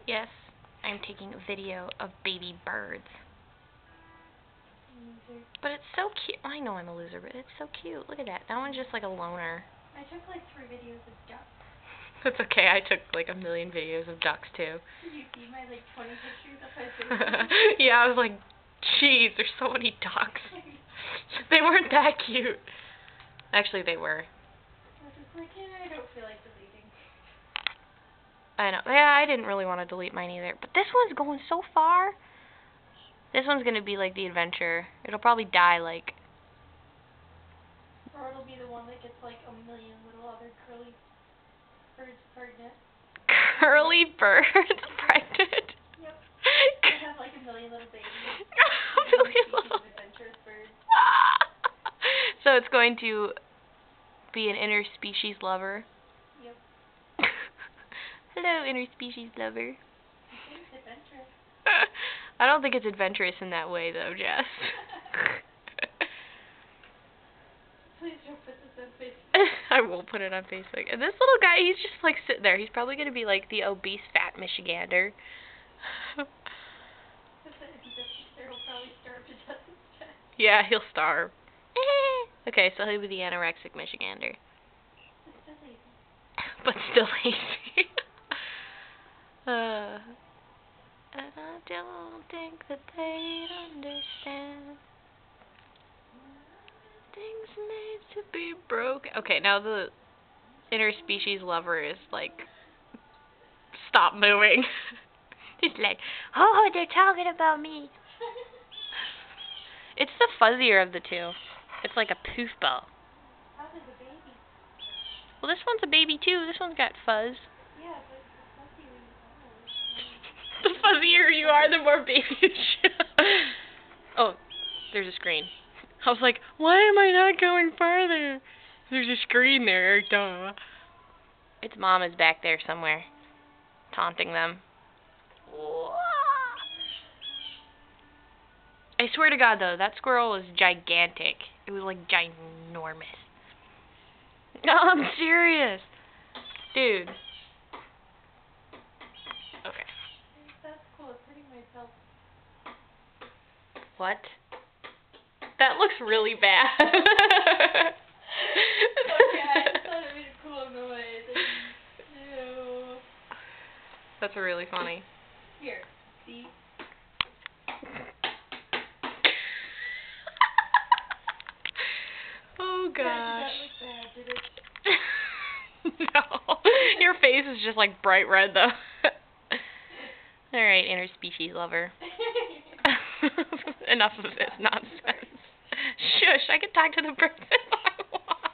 Yes, I'm taking a video of baby birds. Loser. But it's so cute. I know I'm a loser, but it's so cute. Look at that. That one's just like a loner. I took like 3 videos of ducks. That's okay. I took like a million videos of ducks too. Did you see my like 20 pictures of my face? Yeah, I was like, jeez, there's so many ducks. They weren't that cute. Actually, they were. I was just like, yeah, I don't feel like deleting. I know. Yeah, I didn't really want to delete mine either. But this one's going so far. This one's going to be like the adventure. It'll probably die like... Or it'll be the one that gets like a million little other curly birds pregnant. Curly birds pregnant? Yep. They have like a million little babies. Of adventurous birds. So it's going to be an interspecies lover. Yep. Hello, interspecies lover. I think it's adventurous. I don't think it's adventurous in that way, though, Jess. Please don't put this on Facebook. I will put it on Facebook. And this little guy, he's just like sitting there. He's probably going to be like the obese fat Michigander. He'll probably starve to death instead. Yeah, he'll starve. Okay, so he'll be the anorexic Michigander. But still lazy. But still lazy. And I don't think that they'd understand. Things made to be broken. Okay, now the interspecies lover is like, stop moving. He's like, oh, they're talking about me. It's the fuzzier of the two. It's like a poof ball. How is a baby? Well, this one's a baby too. This one's got fuzz. Yeah, but the fuzzier you are. The fuzzier you are, the more baby you show. Oh, there's a screen. I was like, why am I not going farther? There's a screen there, duh. Its mom is back there somewhere, taunting them. I swear to God, though, that squirrel was gigantic. It was, like, ginormous. No, I'm serious. Dude. Okay. That's cool. It's hurting myself. What? That looks really bad. Okay, I just thought it made a cool noise. Ew. That's really funny. Here, see? Oh gosh. That looked bad, did it? No. Your face is just like bright red though. Alright, interspecies lover. Enough of this nonsense. Shush, I can talk to the birds if I want.